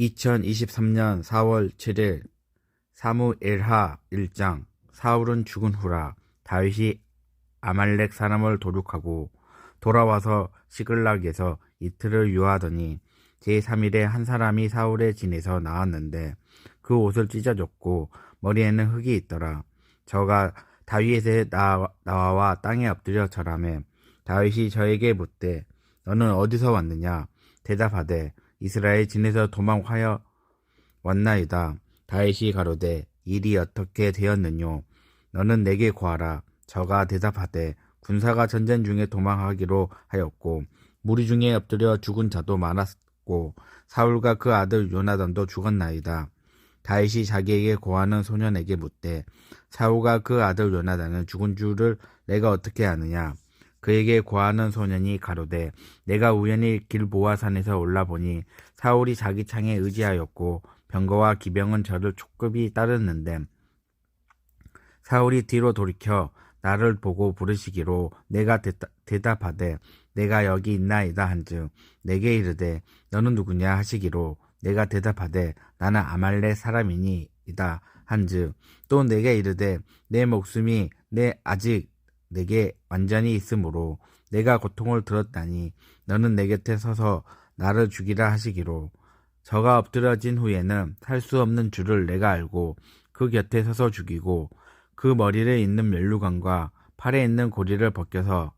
2023년 4월 7일 사무엘하 1장. 사울은 죽은 후라 다윗이 아말렉 사람을 도륙하고 돌아와서 시글락에서 이틀을 유하더니 제3일에 한 사람이 사울의 진에서 나왔는데 그 옷을 찢어졌고 머리에는 흙이 있더라. 저가 다윗의 나와 땅에 엎드려 절하매 다윗이 저에게 묻되 너는 어디서 왔느냐? 대답하되 이스라엘 진에서 도망하여 왔나이다. 다윗이 가로되 일이 어떻게 되었느뇨? 너는 내게 구하라. 저가 대답하되 군사가 전쟁 중에 도망하기로 하였고 무리 중에 엎드려 죽은 자도 많았고 사울과 그 아들 요나단도 죽었나이다. 다윗이 자기에게 고하는 소년에게 묻되 사울과 그 아들 요나단은 죽은 줄을 내가 어떻게 아느냐? 그에게 고하는 소년이 가로되 내가 우연히 길보아 산에서 올라보니 사울이 자기 창에 의지하였고 병거와 기병은 저를 촉급이 따르는데 사울이 뒤로 돌이켜 나를 보고 부르시기로 내가 대답하되 내가 여기 있나이다 한즉 내게 이르되 너는 누구냐 하시기로 내가 대답하되 나는 아말렉 사람이니이다 한즉 또 내게 이르되 내 목숨이 아직 내게 완전히 있으므로 내가 고통을 들었다니 너는 내 곁에 서서 나를 죽이라 하시기로 저가 엎드려진 후에는 살 수 없는 줄을 내가 알고 그 곁에 서서 죽이고 그 머리에 있는 면류관과 팔에 있는 고리를 벗겨서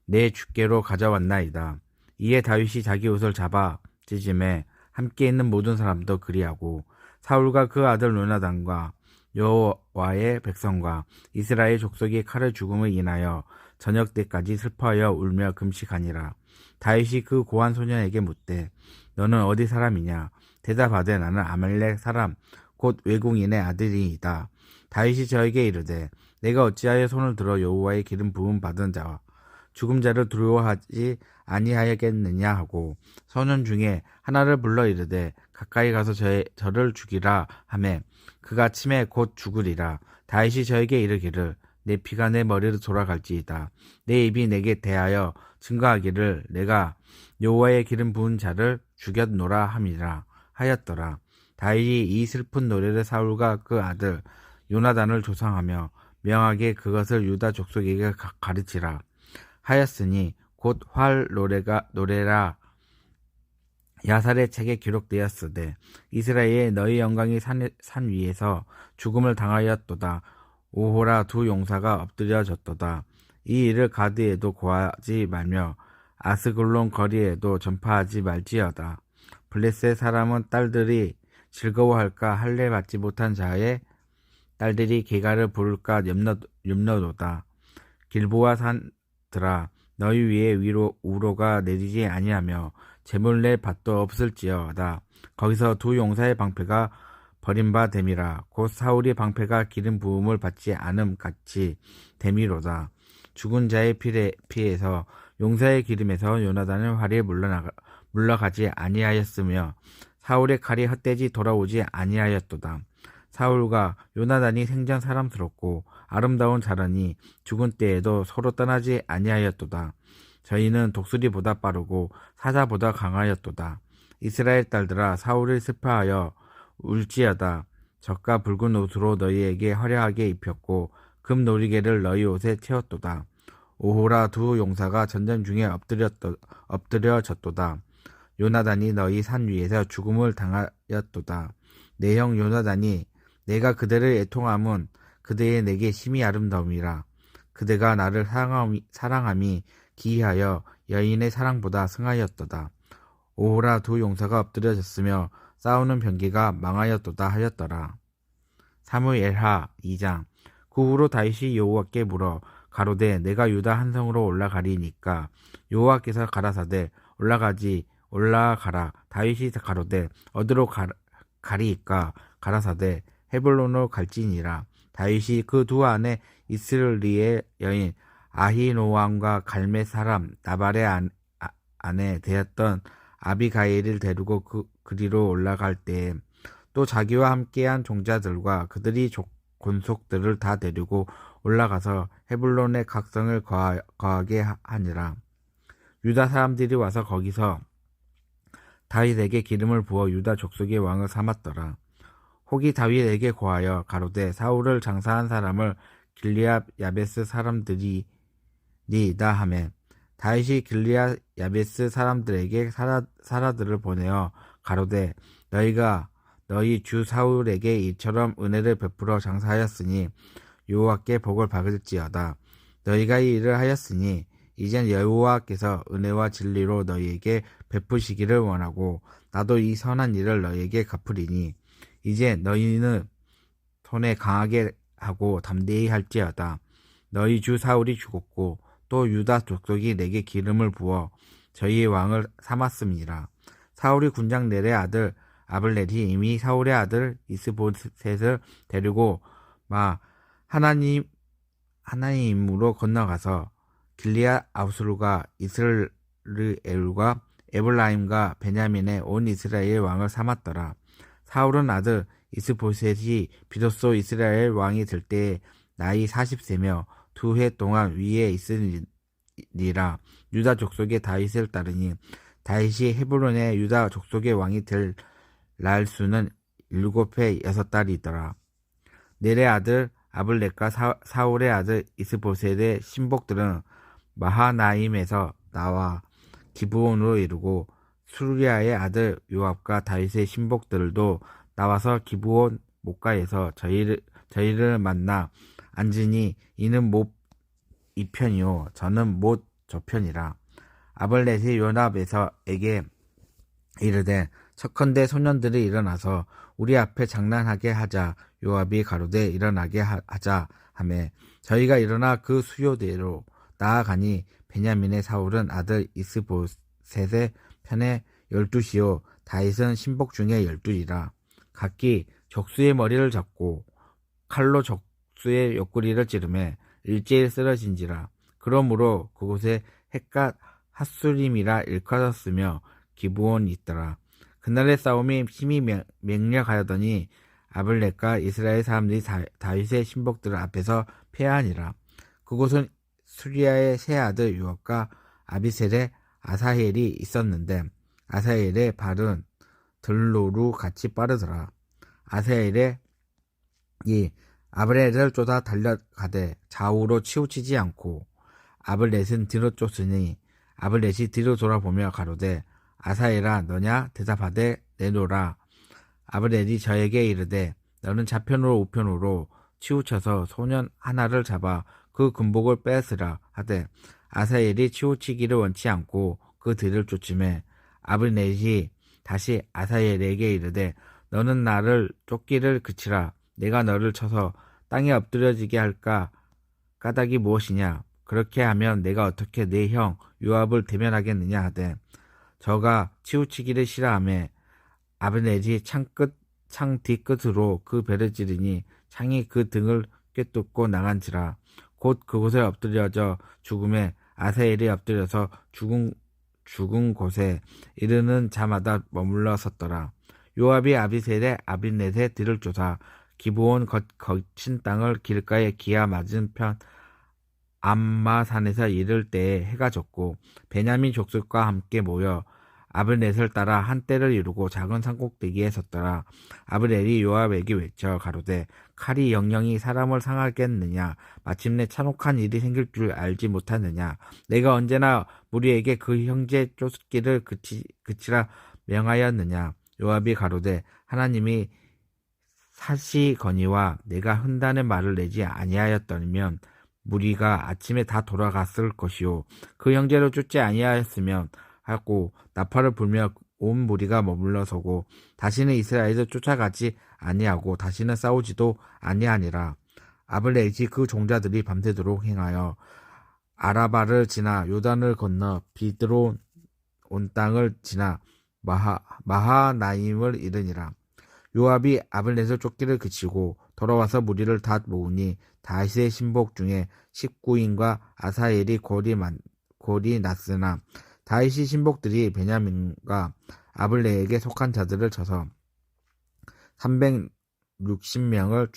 내 주께로 가져왔나이다. 이에 다윗이 자기 옷을 잡아 찢음에 함께 있는 모든 사람도 그리하고 사울과 그 아들 요나단과 여호와의 백성과 이스라엘 족속이 칼을 죽음을 인하여 저녁 때까지 슬퍼하여 울며 금식하니라. 다윗이 그 고한 소년에게 묻되 너는 어디 사람이냐? 대답하되 나는 아말렉 사람 곧 외국인의 아들이이다. 다윗이 저에게 이르되 내가 어찌하여 손을 들어 여호와의 기름 부음 받은 자와 죽은 자를 두려워하지 아니하겠느냐 하고 소년 중에 하나를 불러 이르되 가까이 가서 저를 죽이라 하매 그가 치매 곧 죽으리라. 다윗이 저에게 이르기를 내 피가 내 머리로 돌아갈지이다. 내 입이 내게 대하여 증거하기를 내가 여호와의 기름 부은 자를 죽였노라 함이라 하였더라. 다윗이 이 슬픈 노래를 사울과 그 아들 요나단을 조상하며 명하게 그것을 유다 족속에게 가르치라 하였으니 곧 활 노래라 야살의 책에 기록되었으되 이스라엘의 너희 영광이 산 위에서 죽음을 당하였도다. 오호라 두 용사가 엎드려졌도다. 이 일을 가드에도 고하지 말며 아스글론 거리에도 전파하지 말지어다. 블레셋 사람은 딸들이 즐거워할까 할례 받지 못한 자의 딸들이 개가를 부를까 염려도다. 길보아 산들아 너희 위에 우로가 내리지 아니하며 재물 낼 밭도 없을지어다. 거기서 두 용사의 방패가 버림바 됨이라. 곧 사울이 방패가 기름 부음을 받지 않음 같이 됨이로다. 죽은 자의 피에서 용사의 기름에서 요나단의 활이 물러가지 아니하였으며 사울의 칼이 헛되지 돌아오지 아니하였도다. 사울과 요나단이 생전 사람스럽고 아름다운 자라니 죽은 때에도 서로 떠나지 아니하였도다. 저희는 독수리보다 빠르고 사자보다 강하였도다. 이스라엘 딸들아 사울을 슬퍼하여 울지어다. 적과 붉은 옷으로 너희에게 화려하게 입혔고 금 놀이개를 너희 옷에 채웠도다. 오호라 두 용사가 전쟁 중에 엎드려졌도다. 요나단이 너희 산 위에서 죽음을 당하였도다. 내 형 요나단이 내가 그대를 애통함은 그대의 내게 심히 아름다움이라. 그대가 나를 사랑함이 기이하여 여인의 사랑보다 승하였도다. 오호라 두 용사가 엎드려졌으며 싸우는 병기가 망하였도다 하였더라. 사무엘하 2장. 그 후로 다윗이 여호와께 물어 가로되 내가 유다 한 성으로 올라가리니까 여호와께서 가라사대 올라가라. 다윗이 가로되 어디로 가리이까? 가라사대 헤블론으로 갈지니라. 다윗이 그 두 안에 이스라엘의 여인 아히노암과 갈멜 사람 나발의 아내 되었던 아비가일을 데리고 그리로 올라갈 때에 또 자기와 함께한 종자들과 그들이 권속들을 다 데리고 올라가서 헤블론의 각성을 거하게 하니라. 유다 사람들이 와서 거기서 다윗에게 기름을 부어 유다 족속의 왕을 삼았더라. 혹이 다윗에게 고하여 가로되 사울을 장사한 사람을 길리앗 야베스 사람들이 니이다 하매 다윗이 길리앗 야베스 사람들에게 사라들을 보내어 가로되 너희가 너희 주 사울에게 이처럼 은혜를 베풀어 장사하였으니 여호와께 복을 받을지어다. 너희가 이 일을 하였으니 이젠 여호와께서 은혜와 진리로 너희에게 베푸시기를 원하고 나도 이 선한 일을 너희에게 갚으리니 이제 너희는 손에 강하게 하고 담대히 할지어다. 너희 주 사울이 죽었고 또 유다 족속이 내게 기름을 부어 저희의 왕을 삼았음이라. 사울이 군장 넬의 아들 아블넬이 이미 사울의 아들 이스보셋을 데리고 하나님으로 건너가서 길리앗 아우슬과 이스라엘과 에블라임과 베냐민의 온 이스라엘 왕을 삼았더라. 사울은 아들 이스보셋이 비로소 이스라엘 왕이 될 때에 나이 40세며 2해 동안 위에 있으니라. 유다 족속의 다윗을 따르니 다윗이 헤브론의 유다 족속의 왕이 될 날 수는 7해 6달이더라. 넬의 아들 아블렉과 사울의 아들 이스보셋의 신복들은 마하나임에서 나와 기브온으로 이르고 수리아의 아들 요압과 다윗의 신복들도 나와서 기브온 목가에서 저희를 만나 앉으니 이는 못 이편이요 저는 못 저편이라. 아블렛이 요압에게 이르되 척컨대 소년들이 일어나서 우리 앞에 장난하게 하자. 요압이 가로되 일어나게 하자 하매 저희가 일어나 그 수요대로 나아가니 베냐민의 사울은 아들 이스보셋의 편에 12시요 다윗은 신복 중에 12이라. 각기 적수의 머리를 잡고 칼로 적수의 옆구리를 찌르매 일제일 쓰러진지라. 그러므로 그곳에 헷갓 핫수림이라 일컬었으며 기브온이 있더라. 그날의 싸움이 힘이 맹렬하여더니 아블렉과 이스라엘 사람들이 다윗의 신복들 앞에서 패하니라. 그곳은 수리아의 세 아들 요압과 아비셀의 아사헬이 있었는데 아사헬의 발은 들로루 같이 빠르더라. 아사헬의 이 아블렛을 쫓아 달려가되 좌우로 치우치지 않고 아블렛은 뒤로 쫓으니 아블렛이 뒤로 돌아보며 가로되 아사헬아 너냐 대답하되 내노라. 아블렛이 저에게 이르되 너는 좌편으로 우편으로 치우쳐서 소년 하나를 잡아 그 군복을 빼앗으라 하되 아사헬이 치우치기를 원치 않고 그 뒤를 쫓으매 아블렛이 다시 아사헬에게 이르되 너는 나를 쫓기를 그치라. 내가 너를 쳐서 땅에 엎드려지게 할까 까닭이 무엇이냐. 그렇게 하면 내가 어떻게 내 형 요압을 대면하겠느냐 하되 저가 치우치기를 싫어하며 아브넬이 창 뒤끝으로 그 배를 찌르니 창이 그 등을 꿰뚫고 나간지라. 곧 그곳에 엎드려져 죽음에 아사헬이 엎드려서 죽은 곳에 이르는 자마다 머물러 섰더라. 요압이 아비셀의 아비넷의 뒤를 쫓아 기브온 거친 땅을 길가에 기아 맞은편 암마산에서 이를 때에 해가 졌고 베냐민 족속과 함께 모여 아브넷을 따라 한때를 이루고 작은 산꼭대기에 섰더라. 아브넬이 요압에게 외쳐 가로되 칼이 영영이 사람을 상하겠느냐. 마침내 참혹한 일이 생길 줄 알지 못하느냐. 내가 언제나 무리에게 그 형제 쫓기를 그치라 명하였느냐. 요압이 가로되 하나님이 사시거니와 내가 흔단의 말을 내지 아니하였더니면 무리가 아침에 다 돌아갔을 것이요 그 형제를 쫓지 아니하였으면 하고 나팔을 불며 온 무리가 머물러 서고 다시는 이스라엘을 쫓아가지 아니하고 다시는 싸우지도 아니하니라. 아블렛이 그 종자들이 밤새도록 행하여 아라바를 지나 요단을 건너 비드론 온 땅을 지나 마하나임을 이르니라. 요압이 아블렛을 쫓기를 그치고 돌아와서 무리를 다 모으니 다윗의 신복 중에 19인과 아사헬이 골이 났으나 다윗의 신복들이 베냐민과 아블렛에게 속한 자들을 쳐서 360명을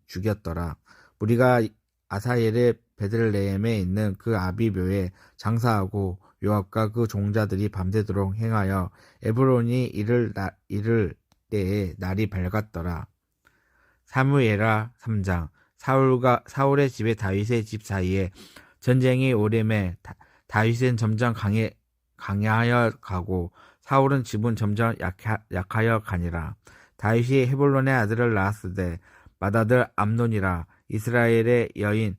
죽였더라. 무리가 아사헬의 베들레헴에 있는 그 아비묘에 장사하고 요압과 그 종자들이 밤새도록 행하여 에브론이 이를 때에 날이 밝았더라. 사무엘하 3장. 사울의 집에 다윗의 집 사이에 전쟁이 오래매 다윗은 점점 강하여 가고 사울은 집은 점점 약하여 가니라. 다윗이 헤볼론의 아들을 낳았으되 맏아들 암논이라 이스라엘의 여인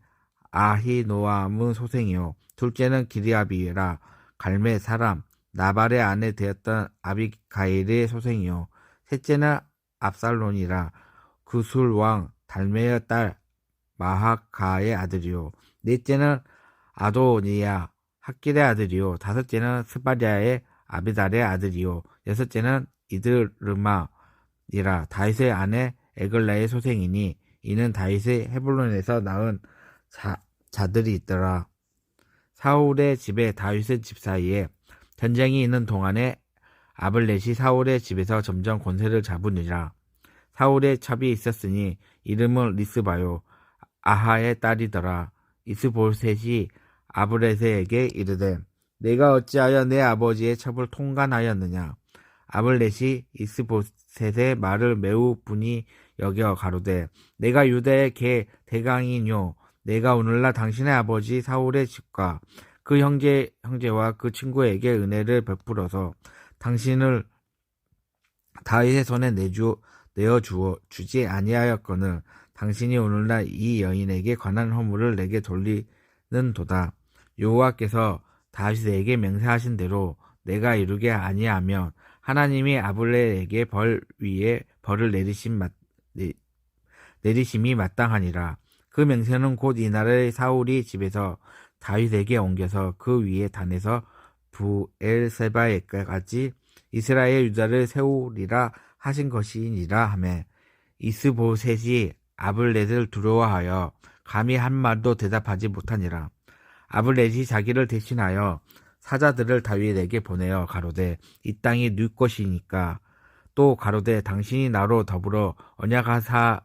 아히노암의 소생이요 둘째는 기리압이라 갈멜 사람 나발의 아내 되었던 아비가일의 소생이요 셋째는 압살론이라 그술 왕 달메의 딸 마하가의 아들이요 넷째는 아도니야 학길의 아들이요 다섯째는 스바랴의 아비달의 아들이요 여섯째는 이드르마니라 다윗의 아내 에글라의 소생이니 이는 다윗의 헤볼론에서 낳은 자들이 있더라. 사울의 집에 다윗의 집 사이에 전쟁이 있는 동안에 아블렛이 사울의 집에서 점점 권세를 잡으니라. 사울의 첩이 있었으니 이름은 리스바요 아하의 딸이더라. 이스보셋이 아블렛에게 이르되 내가 어찌하여 내 아버지의 첩을 통간하였느냐. 아블렛이 이스보셋의 말을 매우 분이 여겨 가로되 내가 유다의 개 대강이뇨 내가 오늘날 당신의 아버지 사울의 집과 그 형제와 그 친구에게 은혜를 베풀어서 당신을 다윗의 손에 주지 아니하였거늘 당신이 오늘날 이 여인에게 관한 허물을 내게 돌리는도다. 여호와께서 다윗에게 맹세하신 대로 내가 이루게 아니하면 하나님이 아블렛에게 벌 위에 벌을 내리심이 마땅하니라. 그 맹세는 곧 이날의 사울이 집에서 다윗에게 옮겨서 그 위에 단에서 부엘세바에까지 이스라엘 유다를 세우리라 하신 것이니라 하매 이스보셋이 아블렛을 두려워하여 감히 한 말도 대답하지 못하니라. 아블렛이 자기를 대신하여 사자들을 다윗에게 보내어 가로되 이 땅이 네 것이니까 또 가로되 당신이 나로 더불어 언약하사이다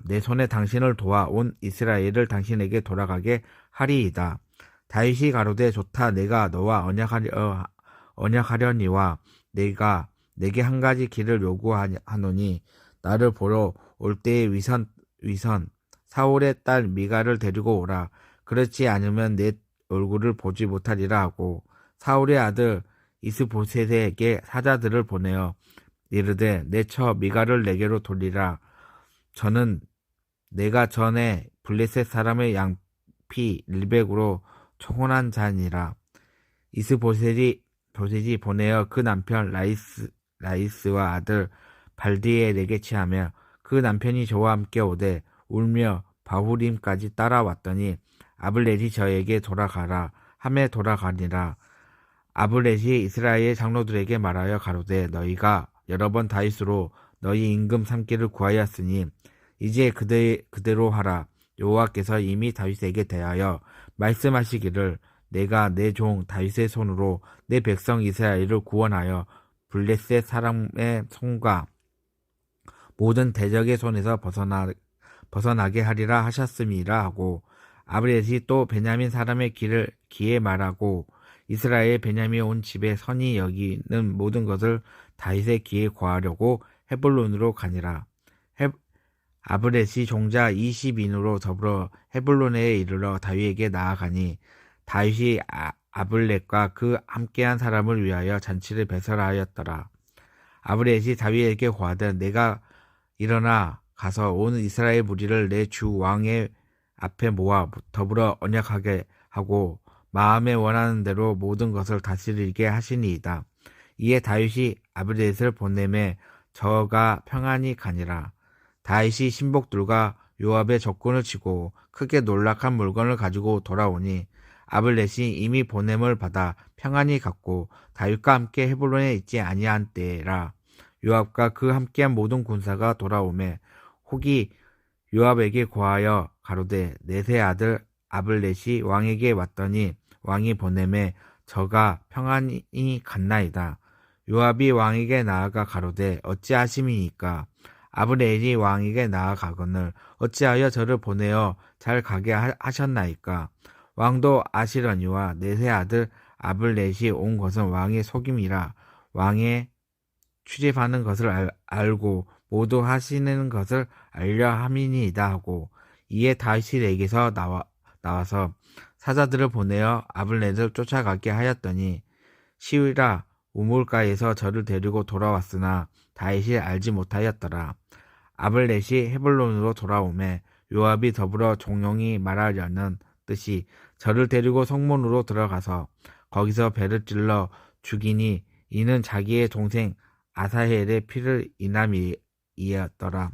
내 손에 당신을 도와 온 이스라엘을 당신에게 돌아가게 하리이다. 다윗이 가로되 좋다 내가 너와 언약하려니와 내가 내게 한 가지 길을 요구하노니 나를 보러 올 때의 위선 사울의 딸 미가를 데리고 오라. 그렇지 않으면 내 얼굴을 보지 못하리라 하고 사울의 아들 이스보셋에게 사자들을 보내어 이르되 내 처 미가를 내게로 돌리라. 저는 내가 전에 블레셋 사람의 양피 100으로 청혼한 자니라. 이스보셋이 보내어 그 남편 라이스와 아들 발디엘에게 취하며 그 남편이 저와 함께 오되 울며 바후림까지 따라왔더니 아블렛이 저에게 돌아가라 하매 돌아가니라. 아블렛이 이스라엘 장로들에게 말하여 가로되 너희가 여러 번 다윗으로 너희 임금 삼기를 구하였으니 이제 그대로 하라. 여호와께서 이미 다윗에게 대하여 말씀하시기를 내가 내 종 다윗의 손으로 내 백성 이스라엘을 구원하여 블레셋 사람의 손과 모든 대적의 손에서 벗어나게 하리라 하셨음이라 하고 아블렛이 또 베냐민 사람의 기에 말하고 이스라엘 베냐민 온 집에 선이 여기는 모든 것을 다윗의 기에 구하려고 헤볼론으로 가니라. 아블렛이 종자 20인으로 더불어 헤볼론에 이르러 다윗에게 나아가니 다윗이 아블렛과 그 함께한 사람을 위하여 잔치를 배설하였더라. 아블렛이 다윗에게 고하되 내가 일어나 가서 온 이스라엘 무리를 내 주 왕의 앞에 모아 더불어 언약하게 하고 마음에 원하는 대로 모든 것을 다스리게 하시니이다. 이에 다윗이 아블렛을 보내매 저가 평안히 가니라. 다윗이 신복들과 요압의 적군을 치고 크게 놀락한 물건을 가지고 돌아오니 아블렛이 이미 보냄을 받아 평안히 갔고 다윗과 함께 헤볼론에 있지 아니한 때라. 요압과 그 함께한 모든 군사가 돌아오매 혹이 요압에게 고하여 가로되 넷의 아들 아블렛이 왕에게 왔더니 왕이 보내매 저가 평안히 갔나이다. 요압이 왕에게 나아가 가로되 어찌하심이니까. 아블렛이 왕에게 나아가거늘 어찌하여 저를 보내어 잘 가게 하셨나이까. 왕도 아시려니와 넷의 아들 아블렛이 온 것은 왕의 속임이라 왕의 추집하는 것을 알고 모두 하시는 것을 알려 함이니이다 하고 이에 다윗이 내게서 나와서 사자들을 보내어 아블렛을 쫓아가게 하였더니 시위라 우물가에서 저를 데리고 돌아왔으나 다윗이 알지 못하였더라. 아블렛이 헤블론으로 돌아오매 요압이 더불어 종용이 말하려는 듯이 저를 데리고 성문으로 들어가서 거기서 배를 찔러 죽이니 이는 자기의 동생 아사헬의 피를 인함이었더라.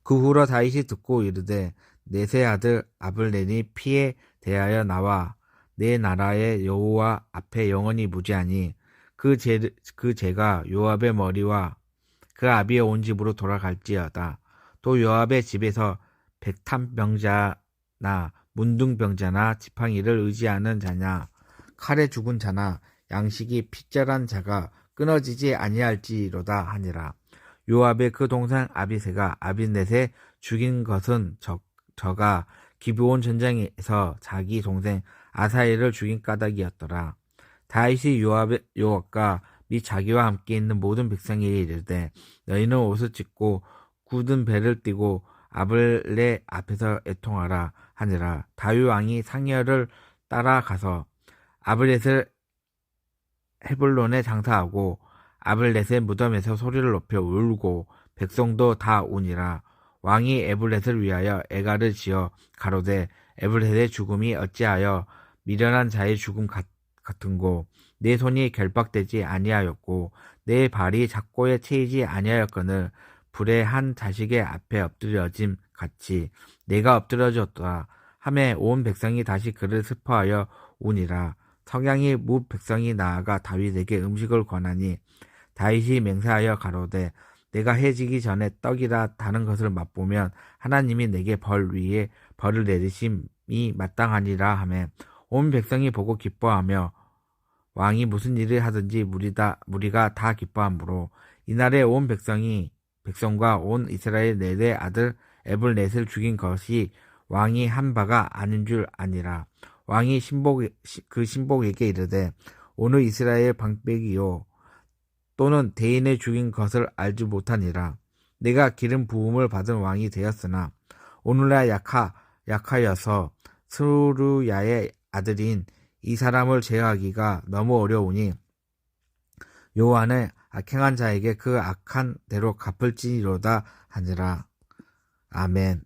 그 후로 다윗이 듣고 이르되 넷의 아들 아블렛이 피에 대하여 나와 내 나라의 여호와 앞에 영원히 무죄하니 그 죄가 요압의 머리와 그 아비의 온 집으로 돌아갈지어다. 또 요압의 집에서 백탄병자나 문둥병자나 지팡이를 의지하는 자냐 칼에 죽은 자나 양식이 핏절한 자가 끊어지지 아니할지로다 하니라. 요압의 그 동생 아비새가 아비넷에 죽인 것은 저가 기브온 전쟁에서 자기 동생 아사엘을 죽인 까닭이었더라. 다윗이 요압과 및 자기와 함께 있는 모든 백성에게 이르되 너희는 옷을 찢고 굳은 배를 띠고 아블렛 앞에서 애통하라 하니라. 다윗 왕이 상여를 따라가서 아블렛을 헤블론에 장사하고 아블렛의 무덤에서 소리를 높여 울고 백성도 다 우니라. 왕이 에블렛을 위하여 애가를 지어 가로되 에블렛의 죽음이 어찌하여 미련한 자의 죽음 같은고 내 손이 결박되지 아니하였고 내 발이 작고에 채이지 아니하였거늘 불의 한 자식의 앞에 엎드려짐 같이 내가 엎드려졌더라 하매 온 백성이 다시 그를 슬퍼하여 우니라. 석양이 무 백성이 나아가 다윗에게 음식을 권하니 다윗이 맹세하여 가로되 내가 해지기 전에 떡이라 다른 것을 맛보면 하나님이 내게 벌 위에 벌을 내리심이 마땅하니라 하매 온 백성이 보고 기뻐하며 왕이 무슨 일을 하든지 무리가 다 기뻐하므로 이날에 온 백성과 온 이스라엘 넷의 아들 에블렛을 죽인 것이 왕이 한 바가 아닌 줄 아니라. 왕이 그 신복에게 이르되 오늘 이스라엘 방백이요 또는 대인을 죽인 것을 알지 못하니라. 내가 기름 부음을 받은 왕이 되었으나 오늘날 약하여서 스루야의 아들인 이 사람을 제어하기가 너무 어려우니 여호와는 악행한 자에게 그 악한 대로 갚을지니로다 하니라. 아멘.